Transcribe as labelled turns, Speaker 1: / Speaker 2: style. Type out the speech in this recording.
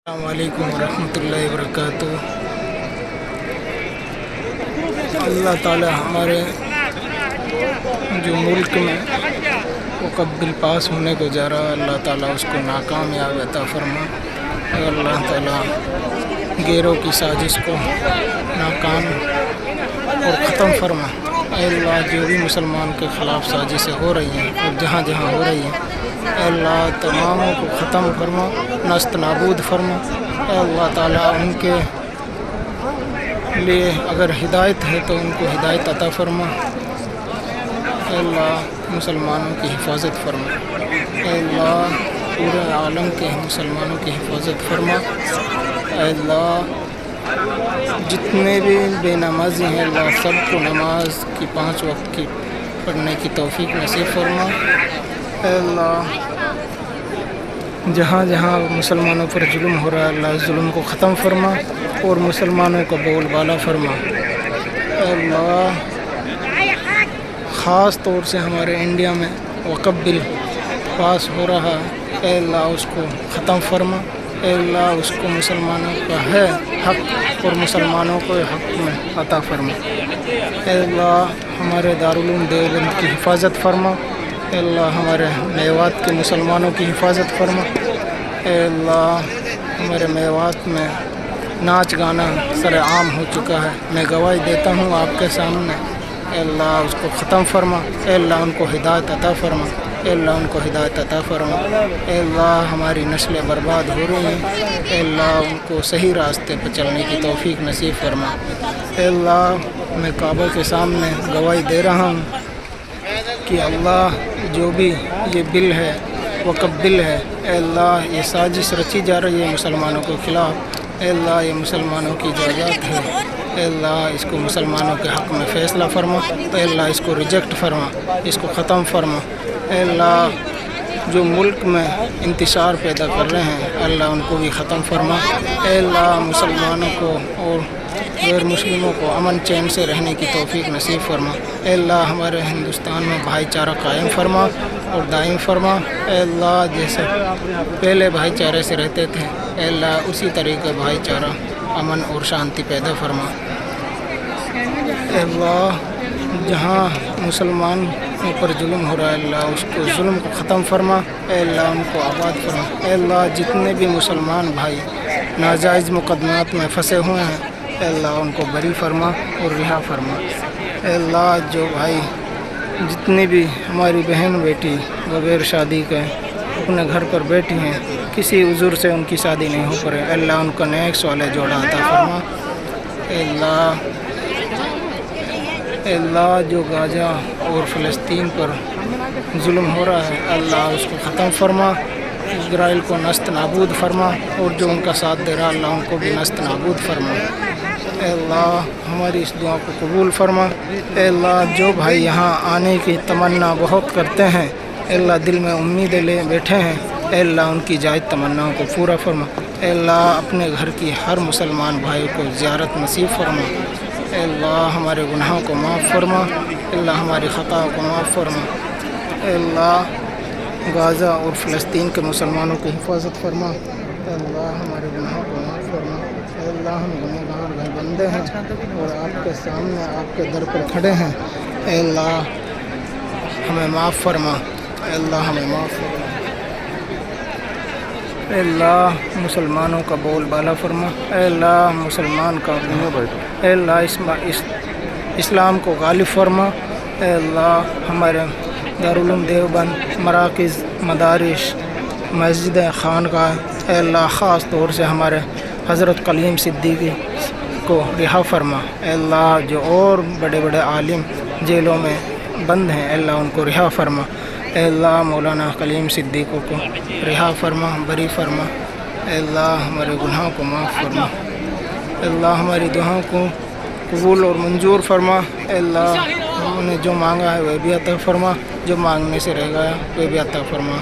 Speaker 1: السلام علیکم ورحمۃ اللہ وبرکاتہ۔ اللہ تعالی ہمارے جو ملک میں مقبل پاس ہونے کو جا رہا ہے، اللہ تعالیٰ اس کو ناکامیاب عطا فرما۔ اور اللہ تعالیٰ غیروں کی سازش کو ناکام اور ختم فرما۔ اے اللہ، جو بھی مسلمان کے خلاف سازشیں ہو رہی ہیں اور جہاں جہاں ہو رہی ہیں، اے اللہ تماموں کو ختم فرما، نست نابود فرما۔ اے اللہ تعالیٰ ان کے لیے اگر ہدایت ہے تو ان کو ہدایت عطا فرما۔ اے اللہ مسلمانوں کی حفاظت فرما۔ اے اللہ پورے عالم کے مسلمانوں کی حفاظت فرما۔ اے اللہ جتنے بھی بے نمازی ہیں، اللہ سب کو نماز کی 5 وقت کی پڑھنے کی توفیق نصیب فرما۔ اے اللہ جہاں جہاں مسلمانوں پر ظلم ہو رہا ہے، اللہ ظلم کو ختم فرما اور مسلمانوں کا بول بالا فرما۔ اے اللہ خاص طور سے ہمارے انڈیا میں وقف بل پاس ہو رہا ہے، اے اللہ اس کو ختم فرما۔ اے اللہ اس کو مسلمانوں کا ہے حق اور مسلمانوں کو حق میں عطا فرما۔ اے اللہ ہمارے دارالعلوم دیوبند کی حفاظت فرما۔ اے اللہ ہمارے میوات کے مسلمانوں کی حفاظت فرما۔ اے اللہ ہمارے میوات میں ناچ گانا سر عام ہو چکا ہے، میں گواہی دیتا ہوں آپ کے سامنے۔ اے اللہ اس کو ختم فرما۔ اے اللہ ان کو ہدایت عطا فرما۔ اے اللہ ان کو ہدایت عطا فرما۔ اے اللہ ہماری نسلیں برباد ہو رہی ہیں، اے اللہ ان کو صحیح راستے پہ چلنے کی توفیق نصیب فرما۔ اے اللہ میں کعبہ کے سامنے گواہی دے رہا ہوں کہ اللہ جو بھی یہ بل ہے وقف بل ہے، اے اللہ یہ سازش رچی جا رہی ہے مسلمانوں کے خلاف، اے اللہ یہ مسلمانوں کی جائیداد ہے، اے اللہ اس کو مسلمانوں کے حق میں فیصلہ فرما۔ اے اللہ اس کو ریجیکٹ فرما، اس کو ختم فرما۔ اے اللہ جو ملک میں انتشار پیدا کر رہے ہیں، اللہ ان کو بھی ختم فرما۔ اے اللہ مسلمانوں کو اور غیر مسلموں کو امن چین سے رہنے کی توفیق نصیب فرما۔ اے اللہ ہمارے ہندوستان میں بھائی چارہ قائم فرما اور دائم فرما۔ اے اللہ جیسے پہلے بھائی چارے سے رہتے تھے، اے اللہ اسی طریقے بھائی چارہ امن اور شانتی پیدا فرما۔ اے اللہ جہاں مسلمان پر ظلم ہو رہا ہے، اللہ اس کو ظلم کو ختم فرما۔ اے اللہ ان کو آباد فرما۔ اے اللہ جتنے بھی مسلمان بھائی ناجائز مقدمات میں پھنسے ہوئے ہیں، اے اللہ ان کو بری فرما اور رہا فرما۔ اے اللہ جو بھائی جتنی بھی ہماری بہن بیٹی بغیر شادی کے اپنے گھر پر بیٹھی ہیں، کسی عذر سے ان کی شادی نہیں ہو پا رہی، اے اللہ ان کا نیک صالح جوڑا عطا فرما۔ اے اللہ اے اللہ جو غزہ اور فلسطین پر ظلم ہو رہا ہے، اللہ اس کو ختم فرما، اسرائیل کو نست نابود فرما اور جو ان کا ساتھ دے رہا اللہ ان کو بھی نست نابود فرما۔ اے اللہ ہماری اس دعا کو قبول فرما۔ اے اللہ جو بھائی یہاں آنے کی تمنا بہت کرتے ہیں، اے اللہ دل میں امیدیں لے بیٹھے ہیں، اے اللہ ان کی جائز تمناؤں کو پورا فرما۔ اے اللہ اپنے گھر کی ہر مسلمان بھائی کو زیارت نصیب فرما۔ اے اللہ ہمارے گناہوں کو معاف فرما۔ اے اللہ ہماری خطا کو معاف فرما۔ اے اللہ غزہ اور فلسطین کے مسلمانوں کی حفاظت فرما۔ اے اللہ ہمارے گناہوں کو معاف فرما۔ اے اللہ ہم گنہگار بھائی بندے ہیں اور آپ کے سامنے آپ کے در پر کھڑے ہیں، اے اللہ ہمیں معاف فرما۔ اے اللہ ہمیں معاف فرما۔ اے اللہ مسلمانوں کا بول بالا فرما۔ اے اللہ مسلمان کا اے اللہ اسلام کو غالب فرما۔ اے اللہ ہمارے دارالعلوم دیوبند مراکز مدارس مسجد خانقاہ، اے اللہ خاص طور سے ہمارے حضرت کلیم صدیقی کو رہا فرما۔ اے اللہ جو اور بڑے بڑے عالم جیلوں میں بند ہیں، اے اللہ ان کو رہا فرما۔ اے اللہ مولانا کلیم صدیقوں کو رہا فرما، بری فرما۔ اے اللہ ہمارے گناہوں کو معاف فرما۔ اے اللہ ہماری دعاؤں کو قبول اور منظور فرما۔ اے اللہ ہم نے جو مانگا ہے وہ بھی عطا فرما، جو مانگنے سے رہ گیا وہ بھی عطا فرما۔